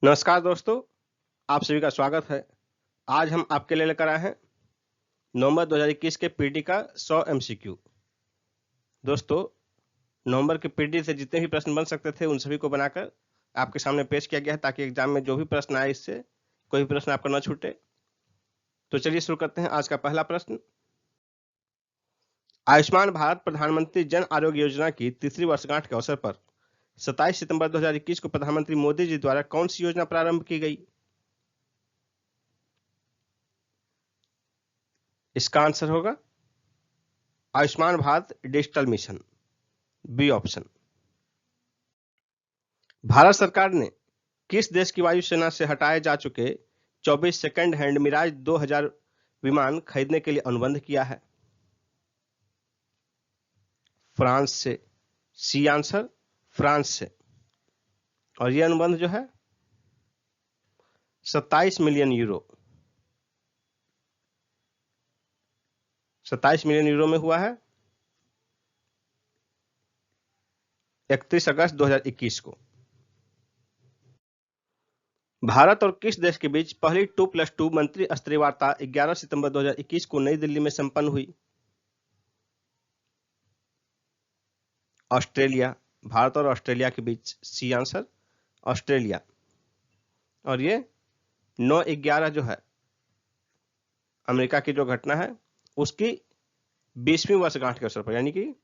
नमस्कार दोस्तों, आप सभी का स्वागत है। आज हम आपके लिए लेकर आए हैं नवंबर 2021 के पीटी का 100 एमसीक्यू। दोस्तों, नवंबर के पीटी से जितने भी प्रश्न बन सकते थे उन सभी को बनाकर आपके सामने पेश किया गया है ताकि एग्जाम में जो भी प्रश्न आए इससे कोई भी प्रश्न आपका न छूटे। तो चलिए शुरू करते हैं आज का पहला प्रश्न। आयुष्मान भारत प्रधानमंत्री जन आरोग्य योजना की तीसरी वर्षगांठ के अवसर पर 27 सितंबर 2021 को प्रधानमंत्री मोदी जी द्वारा कौन सी योजना प्रारंभ की गई? इसका आंसर होगा Ayushman Bharat digital mission, B option. Bharat सरकार ने किस देश की वायुसेना से हटाए जा चुके 24 सेकंड हैंड मिराज 2000 विमान खरीदने के लिए अनुबंध किया है? फ्रांस से, सी आंसर फ्रांस से। और यह अनुबंध जो है 27 मिलियन यूरो 27 मिलियन यूरो में हुआ है 31 अगस्त 2021 को। भारत और किस देश के बीच पहली 2+2 मंत्री स्तरीय वार्ता 11 सितंबर 2021 को नई दिल्ली में संपन्न हुई? ऑस्ट्रेलिया, भारत और ऑस्ट्रेलिया के बीच, सी आंसर ऑस्ट्रेलिया। और ये 9/11 जो है अमेरिका की जो घटना है उसकी 20वीं वर्षगांठ के अवसर पर, यानी कि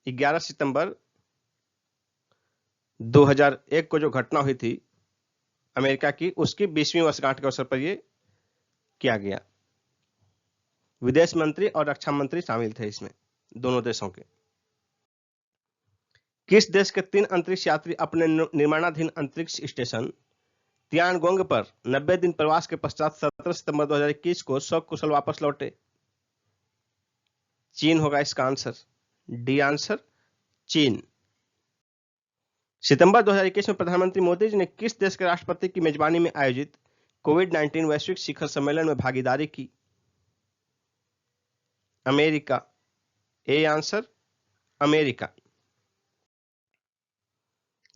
11 सितंबर 2001 को जो घटना हुई थी अमेरिका की, उसकी 20वीं वर्षगांठ के अवसर पर यह किया गया। विदेश मंत्री और रक्षा मंत्री शामिल थे इसमें, दोनों देशों के। किस देश के 3 अंतरिक्ष यात्री अपने निर्माणाधीन अंतरिक्ष स्टेशन तियानगोंग पर 90 दिन प्रवास के पश्चात 17 सितंबर 2021 को सकुशल वापस लौटे? चीन होगा इसका आंसर, डी आंसर चीन। सितंबर 2021 में प्रधानमंत्री मोदी जी ने किस देश के राष्ट्रपति की मेजबानी में आयोजित कोविड-19 वैश्विक शिखर सम्मेलन में भागीदारी की? America, A answer America.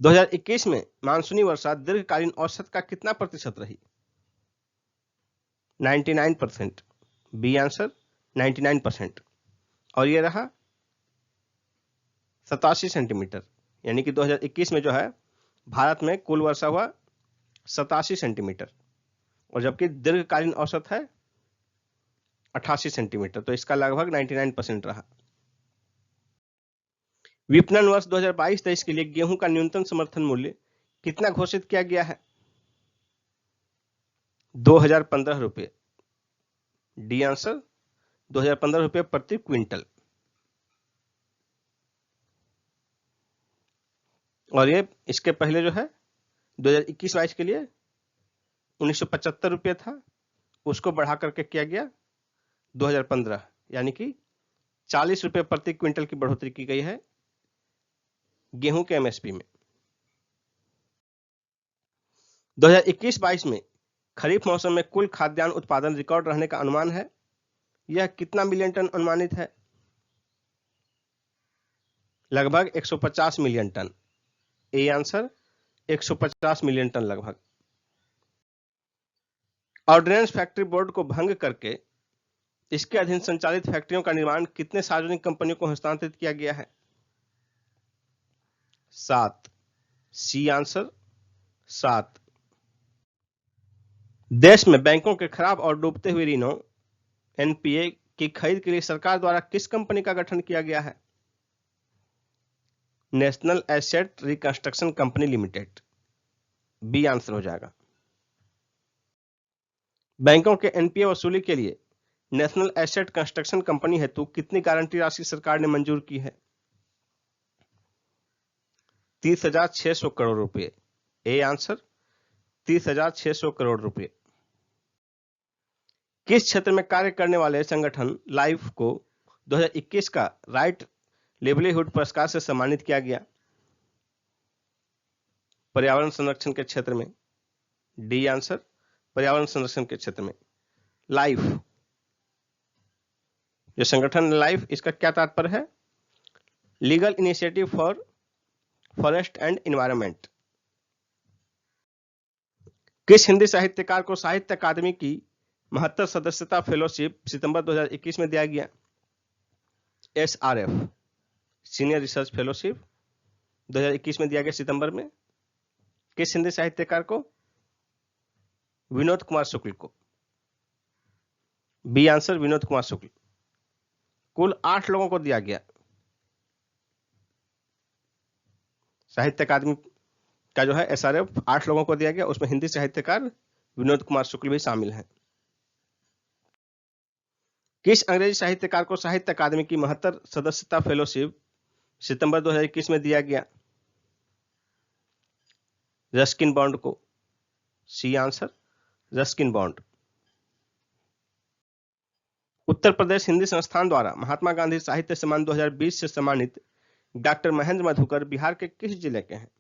2021 में मानसूनी वर्षा दीर्घकालीन औसत का कितना प्रतिशत रही? 99%, बी आंसर 99%। और ये रहा 87 सेंटीमीटर, यानी कि 2021 में जो है भारत में कुल वर्षा हुआ 87 सेंटीमीटर और जबकि दीर्घकालीन औसत है 88 सेंटीमीटर, तो इसका लगभग 99% रहा। विपणन वर्ष 2022-23 के लिए गेहूं का न्यूनतम समर्थन मूल्य कितना घोषित किया गया है? 2015 रुपये, डी आंसर 2015 रुपये प्रति क्विंटल। और ये इसके पहले जो है 2021-22 के लिए 1975 रुपये था, उसको बढ़ा करके किया गया 2015, यानी कि 40 रुपये प्रति क्विंटल की बढ़ोतरी की गई है गेहूं के एमएसपी में। 2021-22 में खरीफ मौसम में कुल खाद्यान्न उत्पादन रिकॉर्ड रहने का अनुमान है। यह कितना मिलियन टन अनुमानित है? लगभग 150 million tonne, A answer 150 million tonne लगभग। ऑर्डिनेंस फैक्ट्री बोर्ड को भंग करके इसके अधीन संचालित फैक्ट्रियों का निर्माण कितने सार्वजनिक कंपनियों को हस्तांतरित किया गया है? 7, सी आंसर 7। देश में बैंकों के खराब और डूबते हुए ऋणों एनपीए की खरीद के लिए सरकार द्वारा किस कंपनी का गठन किया गया है? National asset reconstruction company limited, B answer हो जाएगा। बैंकों के एनपीए वसूली के लिए नेशनल एसेट कंस्ट्रक्शन कंपनी हेतु कितनी गारंटी राशि सरकार ने मंजूर की है? 30,600 करोड़ रुपए, ए आंसर 30,600 करोड़ रुपए। किस क्षेत्र में कार्य करने वाले संगठन लाइफ को 2021 का राइट लिवलीहुड पुरस्कार से सम्मानित किया गया? पर्यावरण संरक्षण के क्षेत्र में, डी आंसर पर्यावरण संरक्षण के क्षेत्र में। लाइफ, जो संगठन लाइफ, इसका क्या तात्पर्य है? Legal initiative for forest and environment. किस हिंदी साहित्यकार को साहित्य अकादमी की 72 सदस्यता फेलोशिप सितंबर 2021 में दिया गया? SRF सीनियर रिसर्च फेलोशिप 2021 में दिया गया सितंबर में। किस हिंदी साहित्यकार को? विनोद कुमार शुक्ल को। B answer Vinod Kumar Shukla. कुल 8 लोगों को दिया गया। साहित्य अकादमी का जो है SRF 8 लोगों को दिया गया, उसमें हिंदी साहित्यकार विनोद कुमार शुक्ल भी शामिल हैं। किस अंग्रेजी साहित्यकार को साहित्य अकादमी की 72 सदस्यता फेलोशिप सितंबर 2021 में दिया गया? रस्किन बॉन्ड को। C answer Ruskin Bond. Uttar Pradesh Hindi Sansthan द्वारा महात्मा गांधी साहित्य सम्मान 2020 से सम्मानित डॉक्टर महेंद्र मधुकर बिहार के किस जिले के हैं?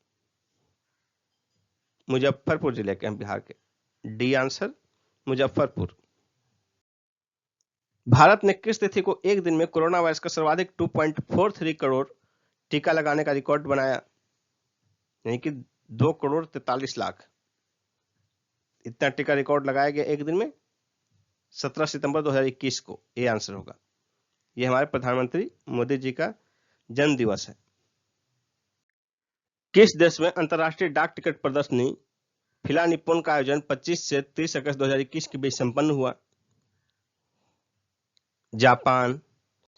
मुजफ्फरपुर जिले के हैं बिहार के। D answer Muzaffarpur. भारत ने किस तिथि को एक दिन में कोरोना वायरस का सर्वाधिक 2.43 करोड़ टीका लगाने का रिकॉर्ड बनाया? यानी कि 2 करोड़ 43 लाख इतना टीका रिकॉर्ड लगाया गया एक दिन में 17 सितंबर 2021 को। ये आंसर होगा। ये हमारे प्रधानमंत्री मोदी जी का जन्म दिवस है। किस देश में अंतर्राष्ट्रीय डाक टिकट प्रदर्शनी फिला निप्पोन का आयोजन 25 से 30 अगस्त 2021 के बीच संपन्न हुआ? जापान।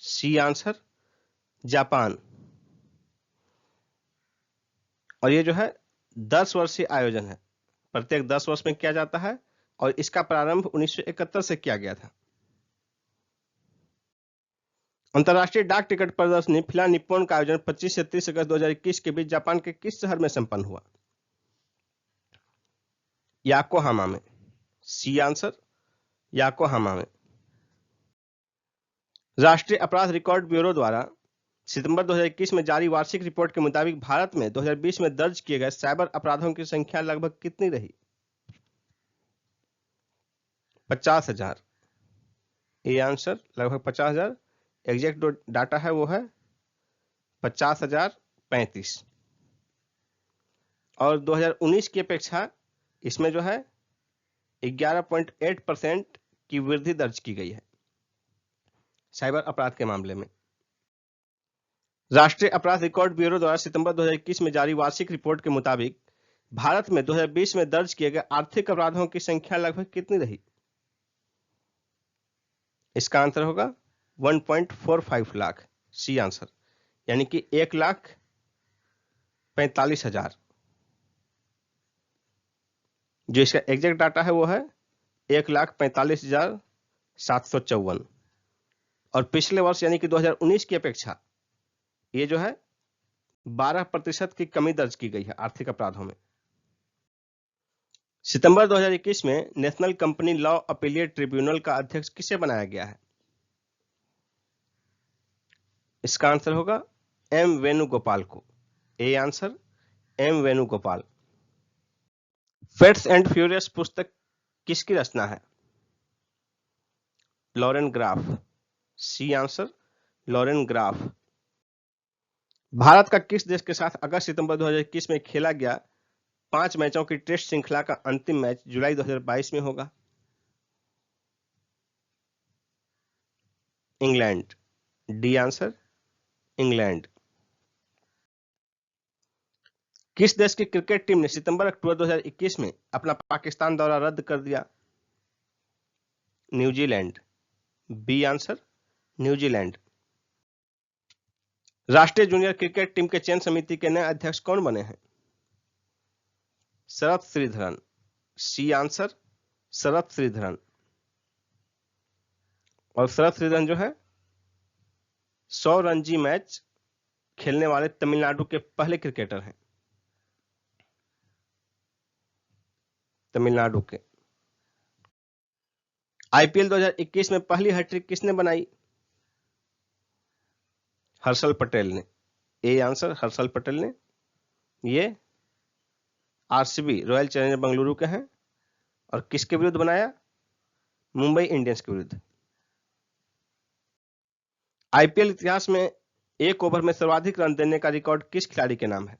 C answer Japan. और ये जो है 10 वर्षीय आयोजन है, प्रत्येक 10 वर्ष में किया जाता है और इसका प्रारंभ 1971 से किया गया था। अंतर्राष्ट्रीय डाक टिकट प्रदर्शनी फिला निप्पोन का आयोजन 25 से 30 अगस्त 2021 के बीच जापान के किस शहर में संपन्न हुआ? याकोहामा में। सी आंसर याकोहामा में। राष्ट्रीय अपराध रिकॉर्ड ब्यूरो द्वारा सितंबर 2021 में जारी वार्षिक रिपोर्ट के मुताबिक भारत में 2020 में दर्ज किए गए साइबर अपराधों की संख्या लगभग कितनी रही? 50,000। ये आंसर लगभग 50,000। एग्जैक्ट डाटा है वो है 50,035। और 2019 की अपेक्षा इसमें जो है 11.8% की वृद्धि दर्ज की गई है साइबर अपराध के मामले में। राष्ट्रीय अपराध रिकॉर्ड ब्यूरो द्वारा सितंबर 2021 में जारी वार्षिक रिपोर्ट के मुताबिक भारत में 2020 में दर्ज किए गए आर्थिक अपराधों की संख्या लगभग कितनी रही? इसका आंसर होगा 1.45 लाख। सी आंसर यानी कि 1,45,000। जो इसका एग्जैक्ट डाटा है वो है 1,45,754। और पिछले वर्ष यानी कि 2019 की अपेक्षा ये जो है 12% की कमी दर्ज की गई है आर्थिक अपराधों में। सितंबर 2021 में national company law appellate tribunal का अध्यक्ष किसे बनाया गया है? इसका आंसर होगा एम वेणुगोपाल को। A answer M Venugopal. Fates and Furies पुस्तक किसकी रचना है? Lauren Groff. C answer Lauren Groff. भारत का किस देश के साथ अगस्त सितंबर 2021 में खेला गया 5 मैचों की टेस्ट श्रृंखला का अंतिम मैच जुलाई 2022 में होगा? इंग्लैंड। D answer England. किस देश की क्रिकेट टीम ने सितंबर अक्टूबर 2021 में अपना पाकिस्तान दौरा रद्द कर दिया? न्यूजीलैंड। B answer New Zealand. राष्ट्रीय जूनियर क्रिकेट टीम के चयन समिति के नए अध्यक्ष कौन बने हैं? शरद श्रीधरन। C answer Sharad Sridharan. और शरद श्रीधरन जो है 100 रणजी मैच खेलने वाले तमिलनाडु के पहले क्रिकेटर हैं। तमिलनाडु के। आईपीएल 2021 में पहली हैट्रिक किसने बनाई? हर्षल पटेल ने। ए आंसर हर्षल पटेल ने। ये आरसीबी रॉयल चैलेंजर बेंगलुरु के हैं। और किसके विरुद्ध बनाया? मुंबई इंडियंस के विरुद्ध। आईपीएल इतिहास में एक ओवर में सर्वाधिक रन देने का रिकॉर्ड किस खिलाड़ी के नाम है?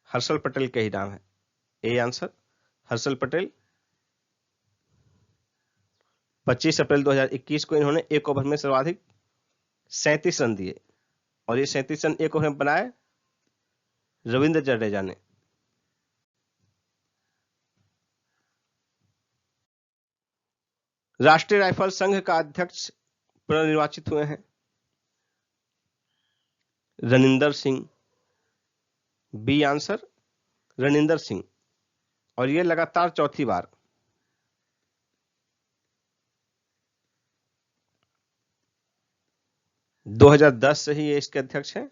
हर्षल पटेल के ही नाम है। A answer Harshal Patel. 25 अप्रैल 2021 को इन्होंने एक ओवर में सर्वाधिक 37 रन दिए और ये 37 रन एक ओवर में बनाए रविंद्र जडेजा ने। राष्ट्रीय राइफल संघ का अध्यक्ष पुनर्निर्वाचित हुए हैं रनिंदर सिंह। बी आंसर रनिंदर सिंह, और ये लगातार चौथी बार। - 2010 से ही ये इसके अध्यक्ष हैं।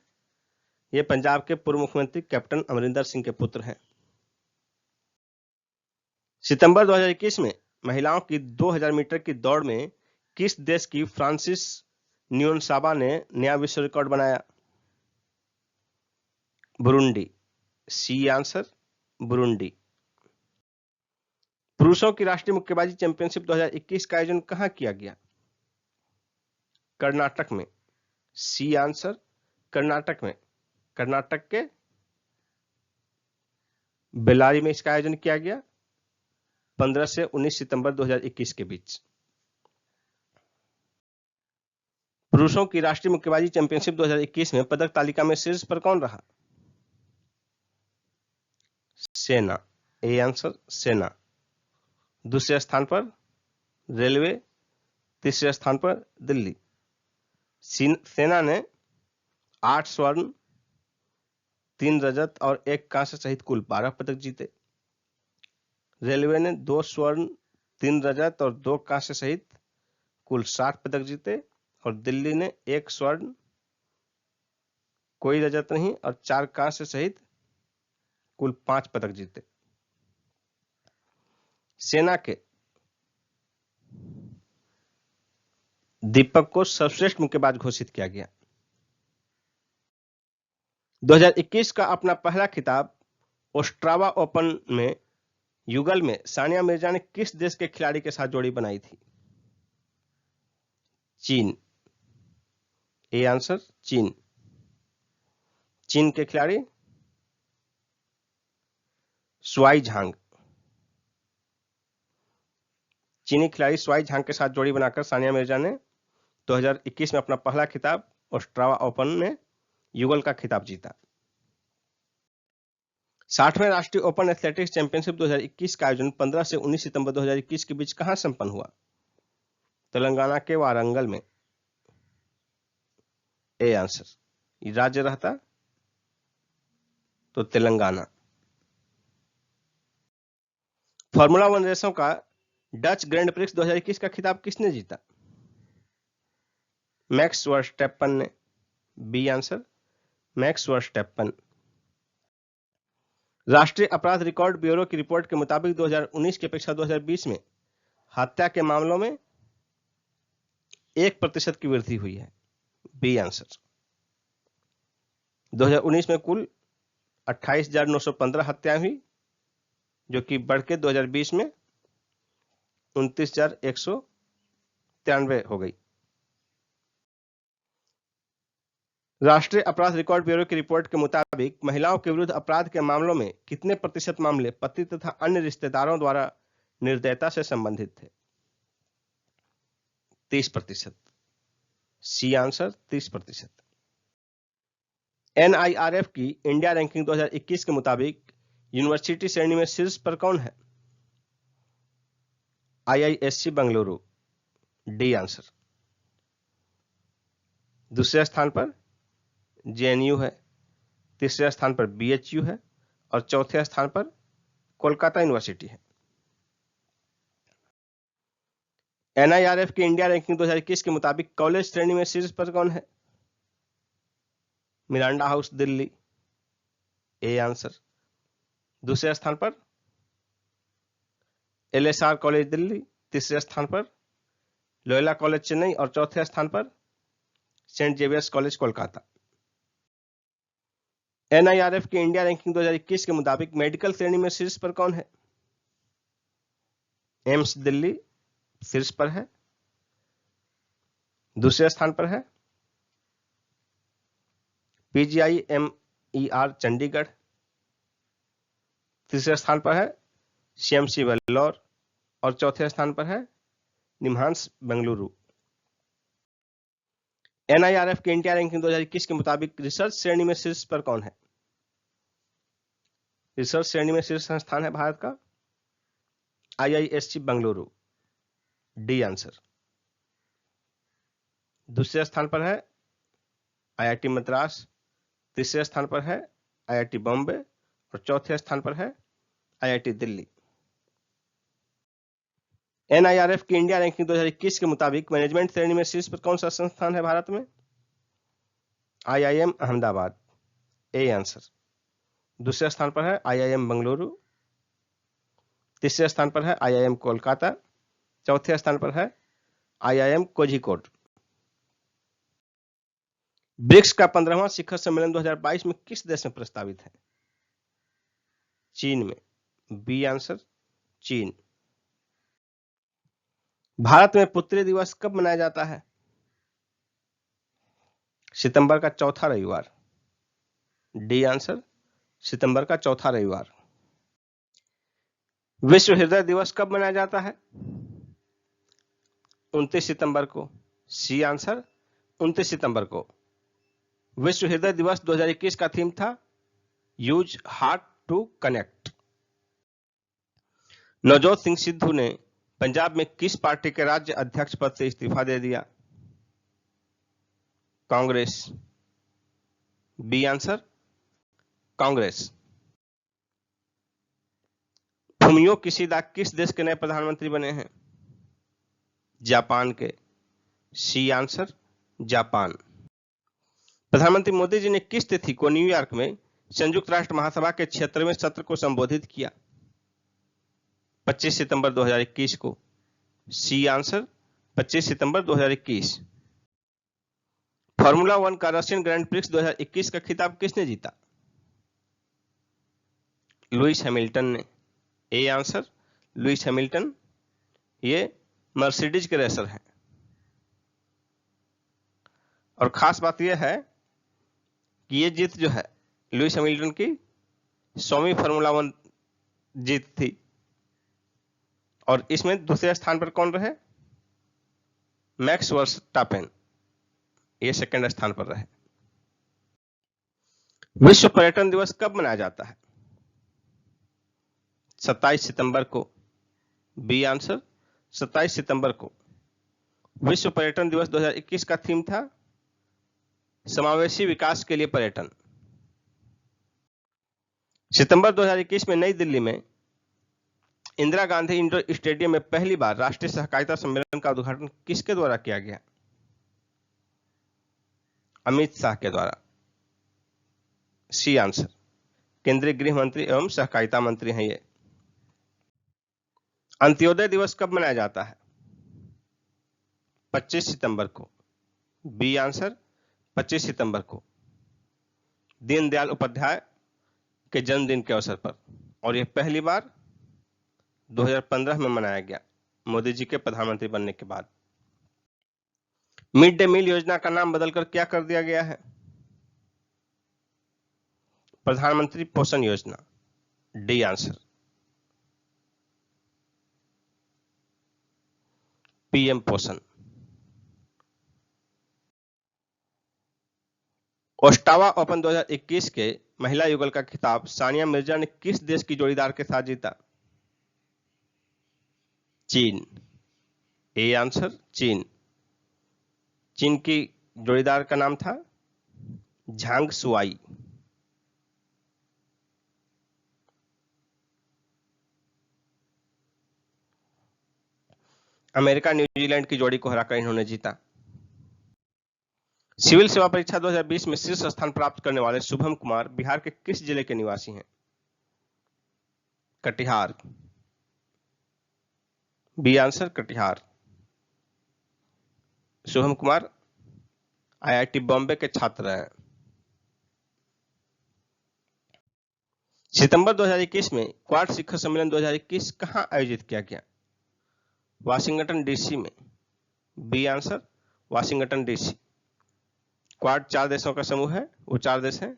ये पंजाब के पूर्व मुख्यमंत्री कैप्टन अमरिंदर सिंह के पुत्र हैं। सितंबर 2021 में महिलाओं की 2000 मीटर की दौड़ में किस देश की फ्रांसिस नियोनसाबा ने नया विश्व रिकॉर्ड बनाया? बुरुंडी। C answer Burundi. पुरुषों की राष्ट्रीय मुक्केबाजी चैंपियनशिप 2021 का आयोजन कहां किया गया? कर्नाटक में। सी आंसर कर्नाटक में। कर्नाटक के बेल्लारी में इसका आयोजन किया गया 15 से 19 सितंबर 2021 के बीच। पुरुषों की राष्ट्रीय मुक्केबाजी चैंपियनशिप 2021 में पदक तालिका में शीर्ष पर कौन रहा? सेना। ए आंसर सेना। दूसरे स्थान पर रेलवे, तीसरे स्थान पर दिल्ली। सेना ने 8 स्वर्ण, 3 रजत और 1 कांस्य सहित कुल 12 पदक जीते। रेलवे ने 2 स्वर्ण, 3 रजत और 2 कांस्य सहित कुल 60 पदक जीते और दिल्ली ने 1 स्वर्ण, कोई रजत नहीं और 4 कांस्य सहित कुल 5 पदक जीते। सेना के दीपक को सर्वश्रेष्ठ मुक्केबाज घोषित किया गया। 2021 का अपना पहला खिताब ओस्ट्रावा ओपन में युगल में सानिया मिर्जा ने किस देश के खिलाड़ी के साथ जोड़ी बनाई थी? चीन। ए आंसर चीन। चीन के खिलाड़ी स्वाई झांग। चीनी खिलाड़ी स्वाई झांग के साथ जोड़ी बनाकर सानिया मिर्जा ने 2021 में अपना पहला खिताब ओस्ट्रावा ओपन में युगल का खिताब जीता। 60वें राष्ट्रीय ओपन एथलेटिक्स चैंपियनशिप 2021 का आयोजन 15 से 19 सितंबर 2021 के बीच कहां संपन्न हुआ? तेलंगाना के वारंगल में। ए आंसर राज्य रहता तो तेलंगाना। फार्मूला 1 रेसों का डच ग्रैंड प्रिक्स 2021 का खिताब किसने जीता? मैक्स वर्स्टैपन ने। B answer Max Verstappen. राष्ट्रीय अपराध रिकॉर्ड ब्यूरो की रिपोर्ट के मुताबिक 2019 की अपेक्षा 2020 में हत्या के मामलों में 1% की वृद्धि हुई है। B answer. 2019 में कुल 28,915 हत्याएं हुई, जो कि बढ़ के 2020 में 29,193 हो गई। राष्ट्रीय अपराध रिकॉर्ड ब्यूरो की रिपोर्ट के मुताबिक महिलाओं के विरुद्ध अपराध के मामलों में कितने प्रतिशत मामले पति तथा अन्य रिश्तेदारों द्वारा निर्दयता से संबंधित थे? 30%। C answer 30%। NIRF की इंडिया रैंकिंग 2021 के मुताबिक यूनिवर्सिटी श्रेणी में शीर्ष पर कौन है? IISc बेंगलुरु। D answer. दूसरे स्थान पर JNU है, तीसरे स्थान पर BHU है और चौथे स्थान पर कोलकाता यूनिवर्सिटी है। NIRF की इंडिया रैंकिंग 2021 के मुताबिक कॉलेज श्रेणी में शीर्ष पर कौन है? Miranda house Delhi. A answer. दूसरे स्थान पर LSR कॉलेज दिल्ली, तीसरे स्थान पर लोयोला कॉलेज चेन्नई और चौथे स्थान पर Saint Xavier's college Kolkata. NIRF की इंडिया रैंकिंग 2021 के मुताबिक मेडिकल श्रेणी में शीर्ष पर कौन है? एम्स दिल्ली शीर्ष पर है, दूसरे स्थान पर है PGI MER चंडीगढ़, तीसरे स्थान पर है CMC वेल्लोर और चौथे स्थान पर है निम्हांस बेंगलुरु। NIRF की इंडिया रैंकिंग 2021 के मुताबिक रिसर्च श्रेणी में शीर्ष पर कौन है? रिसर्च श्रेणी में शीर्ष संस्थान है भारत का IISc बेंगलुरु, डी आंसर। दूसरे स्थान पर है IIT मद्रास, तीसरे स्थान पर है IIT बॉम्बे और चौथे स्थान पर है IIT दिल्ली। NIRF की इंडिया रैंकिंग 2021 के मुताबिक मैनेजमेंट श्रेणी में शीर्ष पर कौन सा संस्थान है भारत में? IIM Ahmedabad, A answer. दूसरे स्थान पर है IIM बेंगलुरु, तीसरे स्थान पर है IIM कोलकाता, चौथे स्थान पर है IIM कोझिकोड। ब्रिक्स का 15वां शिखर सम्मेलन 2022 में किस देश में प्रस्तावित है? चीन में, बी आंसर, चीन। भारत में पुत्री दिवस कब मनाया जाता है? सितंबर का चौथा रविवार, डी आंसर, सितंबर का चौथा रविवार। विश्व हृदय दिवस कब मनाया जाता है? 29 सितंबर को, सी आंसर, 29 सितंबर को। विश्व हृदय दिवस 2021 का थीम था use heart to connect. Navjot Singh Sidhu ने पंजाब में किस पार्टी के राज्य अध्यक्ष पद से इस्तीफा दे दिया? Congress, B answer, Congress. Fumio Kishida किस देश के नए प्रधानमंत्री बने हैं? जापान के, सी आंसर, जापान। प्रधानमंत्री मोदी जी ने किस तिथि को न्यूयॉर्क में संयुक्त राष्ट्र महासभा के 76वें सत्र को संबोधित किया? 25 सितंबर 2021 को, सी आंसर, 25 सितंबर 2021। फार्मूला 1 का रशियन ग्रैंड प्रिक्स 2021 का खिताब किसने जीता? लुइस हैमिल्टन ने, ए आंसर, लुइस हैमिल्टन। ये मर्सिडीज के रेसर हैं। और खास बात यह है कि ये जीत जो है लुइस हैमिल्टन की 100वीं फार्मूला 1 जीत थी। और इसमें दूसरे स्थान पर कौन रहे? मैक्स वर्स्टापेन, ये सेकंड स्थान पर रहे। विश्व पर्यटन दिवस कब मनाया जाता है? 27 सितंबर को, बी आंसर, 27 सितंबर को। विश्व पर्यटन दिवस 2021 का थीम था समावेशी विकास के लिए पर्यटन। सितंबर 2021 में नई दिल्ली में इंदिरा गांधी इंडोर स्टेडियम में पहली बार राष्ट्रीय सहकारिता सम्मेलन का उद्घाटन किसके द्वारा किया गया? अमित शाह के द्वारा, सी आंसर। केंद्रीय गृह मंत्री एवं सहकारिता मंत्री हैं ये। अंत्योदय दिवस कब मनाया जाता है? 25 सितंबर को, बी आंसर, 25 सितंबर को। दीनदयाल उपाध्याय के जन्मदिन के अवसर पर। और यह पहली बार 2015 में मनाया गया, मोदी जी के प्रधानमंत्री बनने के बाद। मिड डे मील योजना का नाम बदलकर क्या कर दिया गया है? प्रधानमंत्री पोषण योजना, डी आंसर, पीएम पोषण। ओस्टावा ओपन 2021 के महिला युगल का खिताब सानिया मिर्जा ने किस देश की जोड़ीदार के साथ जीता? चीन, ए आंसर, चीन। चीन की जोड़ीदार का नाम था झांग सुआई। अमेरिका न्यूजीलैंड की जोड़ी को हराकर इन्होंने जीता। सिविल सेवा परीक्षा 2020 में शीर्ष स्थान प्राप्त करने वाले शुभम कुमार बिहार के किस जिले के निवासी हैं? Katihar, B answer, Katihar. Shubham Kumar IIT Bombay के छात्र हैं। सितंबर 2021 में क्वाड शिखर सम्मेलन 2021 कहां आयोजित किया गया? वाशिंगटन डीसी में, B answer, Washington DC. Quad 4 देशों का समूह है। वो 4 देश हैं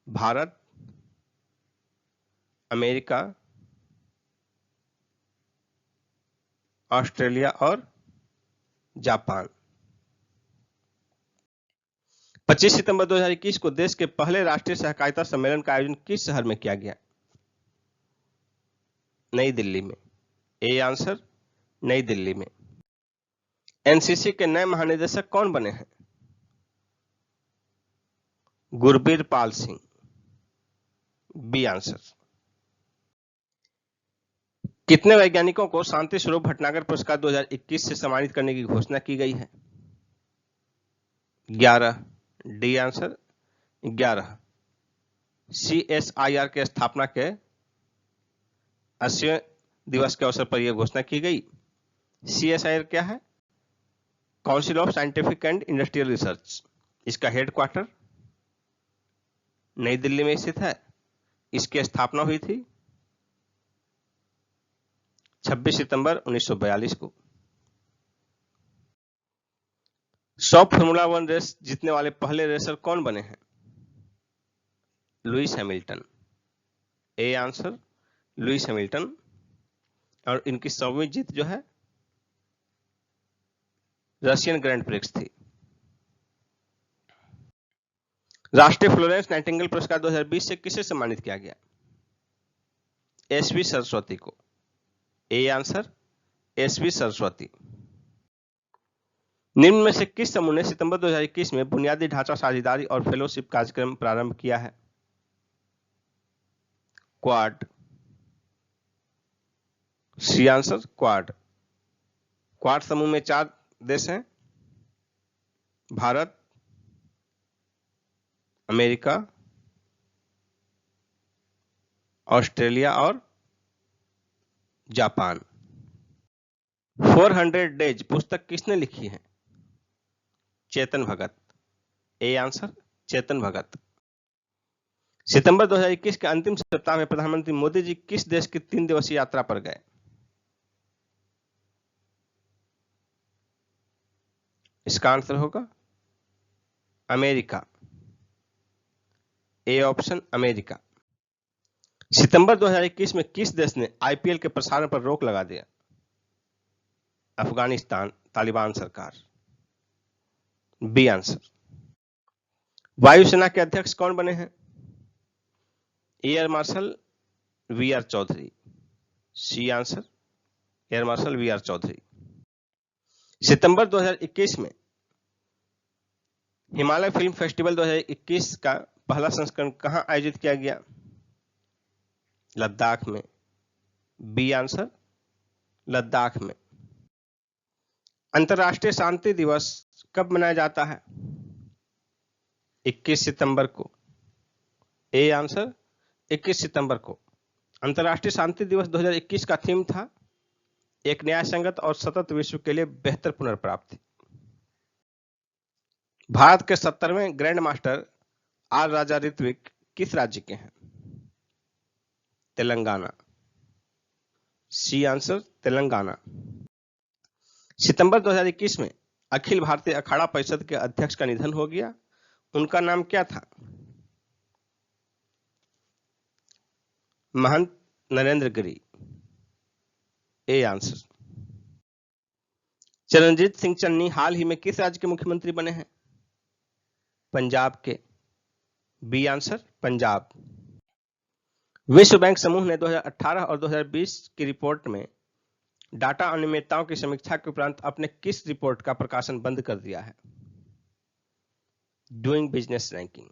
भारत, अमेरिका, ऑस्ट्रेलिया और जापान। 25 सितंबर 2021 को देश के पहले राष्ट्रीय सहकारिता सम्मेलन का आयोजन किस शहर में किया गया? नई दिल्ली में। ए आंसर नई दिल्ली में। एनसीसी के नए महानिदेशक कौन बने हैं? गुरबीर पाल सिंह। B answer. कितने वैज्ञानिकों को शांति स्वरूप भटनागर पुरस्कार 2021 से सम्मानित करने की घोषणा की गई है? 11। D answer 11। CSIR के स्थापना के 80वें दिवस के अवसर पर यह घोषणा की गई। CSIR क्या है? Council of scientific and industrial research. इसका हेडक्वार्टर नई दिल्ली में स्थित है। इसकी स्थापना हुई थी 26 सितंबर 1942 को। 100 फॉर्मूला 1 रेस जीतने वाले पहले रेसर कौन बने हैं? Lewis Hamilton. A answer Lewis Hamilton. और इनकी 100वीं जीत जो है रशियन ग्रैंड प्रिक्स थी। राष्ट्रीय फ्लोरेंस नाइटिंगेल पुरस्कार 2020 से किसे सम्मानित किया गया? SV सरस्वती को। A answer SV Saraswati. निम्न में से किस समूह ने सितंबर 2021 में बुनियादी ढांचा साझेदारी और फेलोशिप कार्यक्रम प्रारंभ किया है? Quad. C answer Quad. Quad समूह में 4 देश हैं, भारत, अमेरिका, ऑस्ट्रेलिया और जापान। 400 डेज पुस्तक किसने लिखी है? चेतन भगत। A answer Chetan Bhagat. सितंबर 2021 के अंतिम सप्ताह में प्रधानमंत्री मोदी जी किस देश की 3 दिवसीय यात्रा पर गए? इसका आंसर होगा अमेरिका। A option America. सितंबर 2021 में किस देश ने IPL के प्रसारण पर रोक लगा दिया? अफगानिस्तान, तालिबान सरकार। B answer. वायुसेना के अध्यक्ष कौन बने हैं? Air marshal VR Chaudhari. C answer air marshal VR Chaudhari. सितंबर 2021 में हिमालय फिल्म फेस्टिवल 2021 का पहला संस्करण कहां आयोजित किया गया? लद्दाख में। बी आंसर लद्दाख में। अंतर्राष्ट्रीय शांति दिवस कब मनाया जाता है? 21 सितंबर को। ए आंसर 21 सितंबर को। अंतर्राष्ट्रीय शांति दिवस 2021 का थीम था एक न्यायसंगत और सतत विश्व के लिए बेहतर पुनर्प्राप्ति। भारत के 70वें grand master R Raja Ritvik किस राज्य के हैं? तेलंगाना। C answer Telangana. सितंबर 2021 में अखिल भारतीय अखाड़ा परिषद के अध्यक्ष का निधन हो गया। उनका नाम क्या था? महंत नरेंद्र गिरी। A answer. चरणजीत सिंह चन्नी हाल ही में किस राज्य के मुख्यमंत्री बने हैं? पंजाब के। B answer Punjab. विश्व बैंक समूह ने 2018 और 2020 की रिपोर्ट में डाटा अनियमितताओं की समीक्षा के उपरांत अपने किस रिपोर्ट का प्रकाशन बंद कर दिया है? Doing business ranking.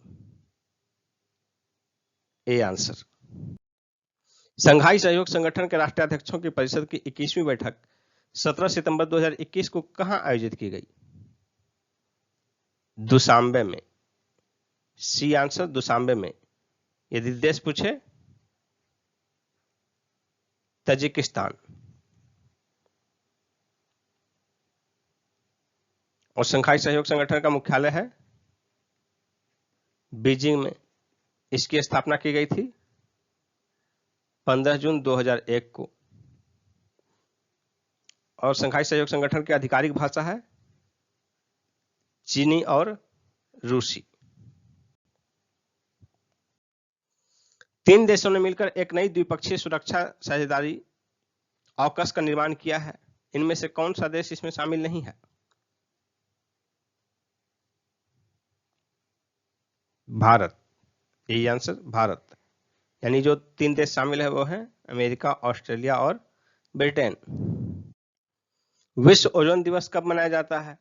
A answer. Shanghai सहयोग संगठन के राष्ट्रीय अध्यक्षों की परिषद की 21वीं बैठक 17 सितंबर 2021 को कहां आयोजित की गई? दुशांबे में। सी आंसर दुशांबे में। यदि देश पूछे तजिकिस्तान। और संघाई सहयोग संगठन का मुख्यालय है बीजिंग में। इसकी स्थापना की गई थी 15 जून 2001 को। और संघाई सहयोग संगठन की आधिकारिक भाषा है चीनी और रूसी। तीन देशों ने मिलकर एक नई द्विपक्षीय सुरक्षा साझेदारी ऑकस का निर्माण किया है। इनमें से कौन सा देश इसमें शामिल नहीं है? भारत। यही आंसर भारत। यानी जो तीन देश शामिल है वो हैं अमेरिका, ऑस्ट्रेलिया और ब्रिटेन। विश्व ओजोन दिवस कब मनाया जाता है?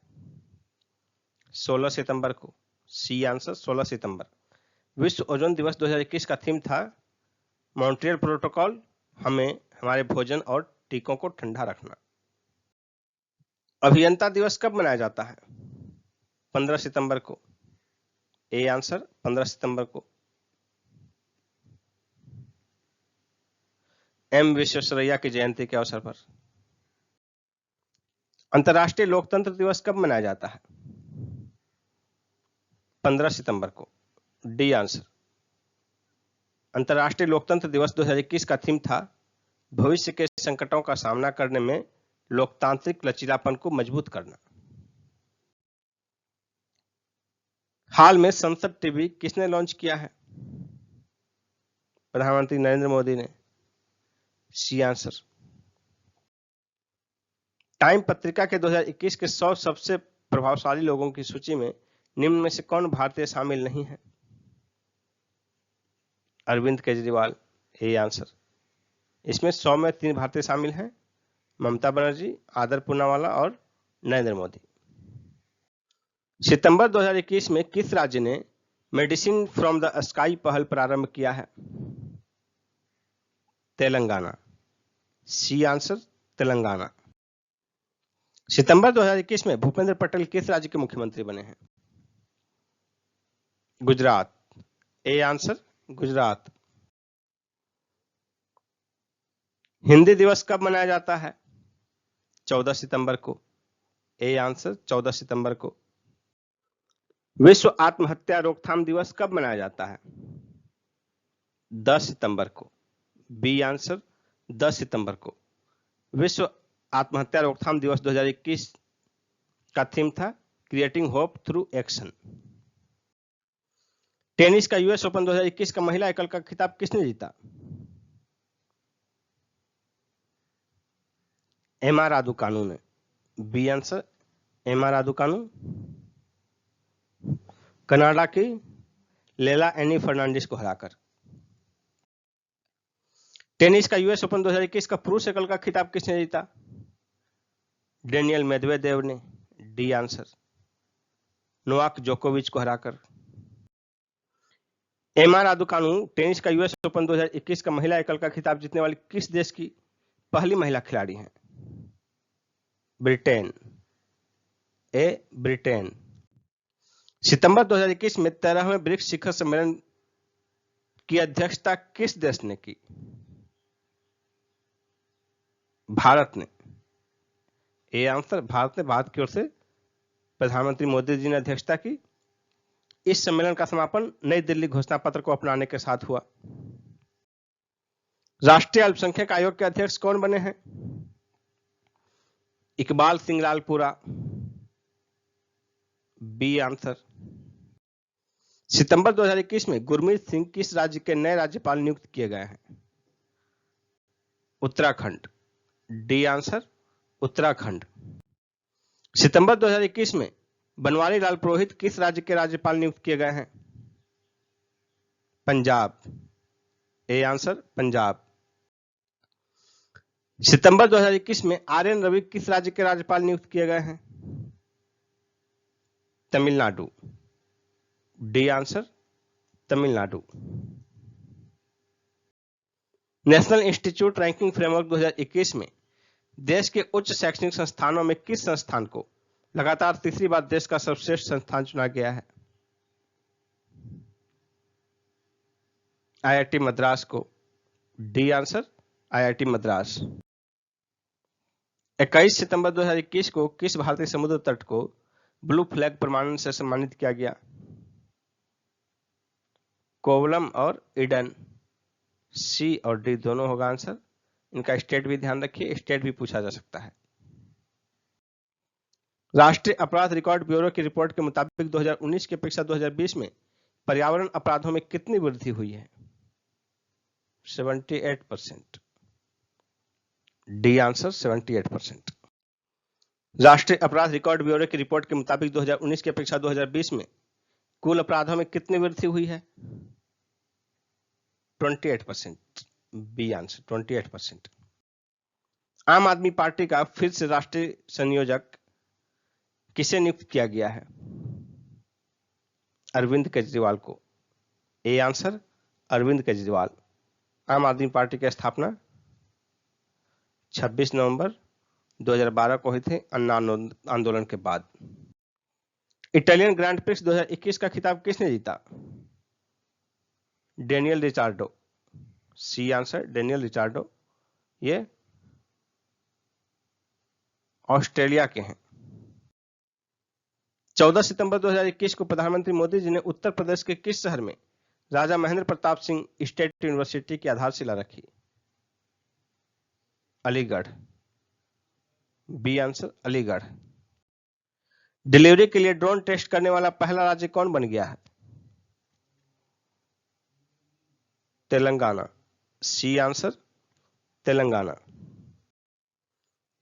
16 सितंबर को। सी आंसर 16 सितंबर। विश्व ओजोन दिवस 2021 का थीम था मॉन्ट्रियल प्रोटोकॉल, हमें हमारे भोजन और टीकों को ठंडा रखना। अभियंता दिवस कब मनाया जाता है? 15 सितंबर को। ए आंसर 15 सितंबर को। एम विश्वेश्वरैया की जयंती के अवसर पर। अंतर्राष्ट्रीय लोकतंत्र दिवस कब मनाया जाता है? 15 सितंबर को। D answer. अंतर्राष्ट्रीय लोकतंत्र दिवस 2021 का थीम था भविष्य के संकटों का सामना करने में लोकतांत्रिक लचीलापन को मजबूत करना। हाल में संसद टीवी किसने लॉन्च किया है? प्रधानमंत्री नरेंद्र मोदी ने। C answer. टाइम पत्रिका के 2021 के 100 सबसे प्रभावशाली लोगों की सूची में निम्न में से कौन भारतीय शामिल नहीं है? अरविंद केजरीवाल। A answer. इसमें 100 में 3 भारतीय शामिल हैं, ममता बनर्जी, आदर पूनावाला और नरेंद्र मोदी। सितंबर 2021 में किस राज्य ने मेडिसिन फ्रॉम द स्काई पहल प्रारंभ किया है? तेलंगाना। C answer Telangana. सितंबर 2021 में भूपेंद्र पटेल किस राज्य के मुख्यमंत्री बने हैं? गुजरात। A answer Gujarat. हिंदी दिवस कब मनाया जाता है? 14 सितंबर को। ए आंसर 14 सितंबर को। विश्व आत्महत्या रोकथाम दिवस कब मनाया जाता है? 10 सितंबर को। बी आंसर 10 सितंबर को। विश्व आत्महत्या रोकथाम दिवस 2021 का थीम था creating hope through action. Tennis का यूएस ओपन 2021 का महिला एकल का खिताब किसने जीता? एमा रादुकानु ने। बी आंसर एमा रादुकानु। कनाडा की लेला एनी फर्नांडिस को हराकर। टेनिस का यूएस ओपन 2021 का पुरुष एकल का खिताब किसने जीता? डेनियल मेदवेदेव ने। D answer. नोवाक जोकोविच को हराकर। एमा रादुकानु टेनिस का यूएस ओपन 2021 का महिला एकल का खिताब जीतने वाली किस देश की पहली महिला खिलाड़ी हैं? ब्रिटेन। ए ब्रिटेन। सितंबर 2021 में 13वें ब्रिक्स शिखर सम्मेलन की अध्यक्षता किस देश ने की? भारत ने। ए आंसर भारत ने। भारत की ओर से प्रधानमंत्री मोदी जी ने अध्यक्षता की। इस सम्मेलन का समापन नई दिल्ली घोषणा पत्र को अपनाने के साथ हुआ। राष्ट्रीय अल्पसंख्यक आयोग के अध्यक्ष कौन बने हैं? इकबाल सिंह लालपुरा। B answer. सितंबर 2021 में गुरमीत सिंह किस राज्य के नए राज्यपाल नियुक्त किए गए हैं? उत्तराखंड। D answer Uttarakhand. सितंबर 2021 में बनवारी लाल पुरोहित किस राज्य के राज्यपाल नियुक्त किए गए हैं? पंजाब। A answer Punjab. सितंबर 2021 में आर.एन. रवि किस राज्य के राज्यपाल नियुक्त किए गए हैं? Tamil Nadu. D answer Tamil Nadu. National institute ranking framework 2021 में देश के उच्च शैक्षणिक संस्थानों में किस संस्थान को लगातार तीसरी बार देश का सर्वश्रेष्ठ संस्थान चुना गया है? आईआईटी मद्रास को। D answer IIT Madras. 21 सितंबर 2021 को किस भारतीय समुद्र तट को ब्लू फ्लैग प्रमाणन से सम्मानित किया गया? कोवलम और ईडन। सी और डी दोनों होगा आंसर। इनका स्टेट भी ध्यान रखिए, स्टेट भी पूछा जा सकता है। राष्ट्रीय अपराध रिकॉर्ड ब्यूरो की रिपोर्ट के मुताबिक 2019 की अपेक्षा 2020 में पर्यावरण अपराधों में कितनी वृद्धि हुई है? 78%। D answer 78%। राष्ट्रीय अपराध रिकॉर्ड ब्यूरो की रिपोर्ट के मुताबिक 2019 की अपेक्षा 2020 में कुल अपराधों में कितनी वृद्धि हुई है? 28%। B answer 28%। Aam Aadmi party का फिर से राष्ट्रीय संयोजक किसे नियुक्त किया गया है? अरविंद केजरीवाल को। A answer Arvind Kejriwal. Aam Aadmi party की स्थापना 26 नवंबर 2012 को हुई थी अन्ना आंदोलन के बाद। इटालियन ग्रैंड प्रिक्स 2021 का खिताब किसने जीता? Daniel Ricciardo. C answer Daniel Ricciardo. ये ऑस्ट्रेलिया के हैं। 14 सितंबर 2021 को प्रधानमंत्री मोदी जी ने उत्तर प्रदेश के किस शहर में राजा महेंद्र प्रताप सिंह स्टेट यूनिवर्सिटी की आधारशिला रखी? Aligarh. B answer Aligarh. Delivery के लिए ड्रोन टेस्ट करने वाला पहला राज्य कौन बन गया है? तेलंगाना। C answer Telangana.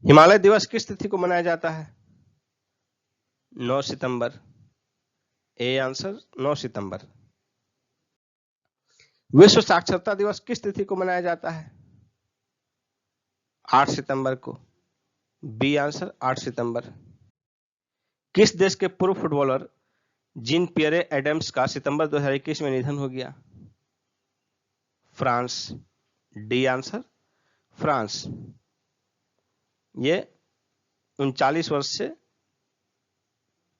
हिमालय दिवस किस तिथि को मनाया जाता है? 9 सितंबर। ए आंसर 9 सितंबर। विश्व साक्षरता दिवस किस तिथि को मनाया जाता है? 8 सितंबर को। बी आंसर 8 सितंबर। किस देश के पूर्व फुटबॉलर जीन पियरे एडम्स का सितंबर 2021 में निधन हो गया? फ्रांस। D answer France. ये 39 वर्ष से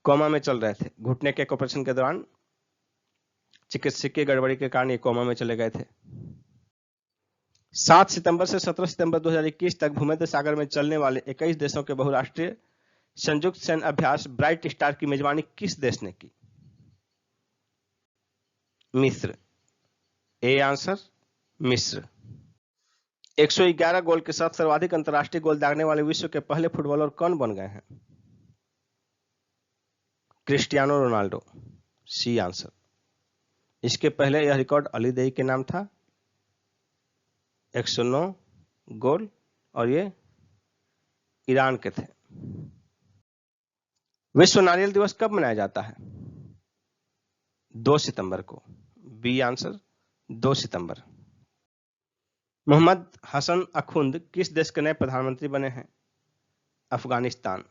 कोमा में चल रहे थे। घुटने के ऑपरेशन के दौरान चिकित्सकीय गड़बड़ी के कारण ये कोमा में चले गए थे। 7 सितंबर से 17 सितंबर 2021 तक भूमध्य सागर में चलने वाले 21 देशों के बहुराष्ट्रीय संयुक्त सैन्य अभ्यास ब्राइट स्टार की मेजबानी किस देश ने की? मिस्र। ए आंसर मिस्र। 111 गोल के साथ सर्वाधिक अंतर्राष्ट्रीय गोल दागने वाले विश्व के पहले फुटबॉलर कौन बन गए हैं? Cristiano Ronaldo. C answer. इसके पहले यह रिकॉर्ड अली देई के नाम था, 109 गोल, और ये ईरान के थे। विश्व नारियल दिवस कब मनाया जाता है? 2 सितंबर को। बी आंसर 2 सितंबर। मोहम्मद हसन अखुंद किस देश के नए प्रधानमंत्री बने हैं? अफगानिस्तान।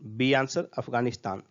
B answer Afghanistan.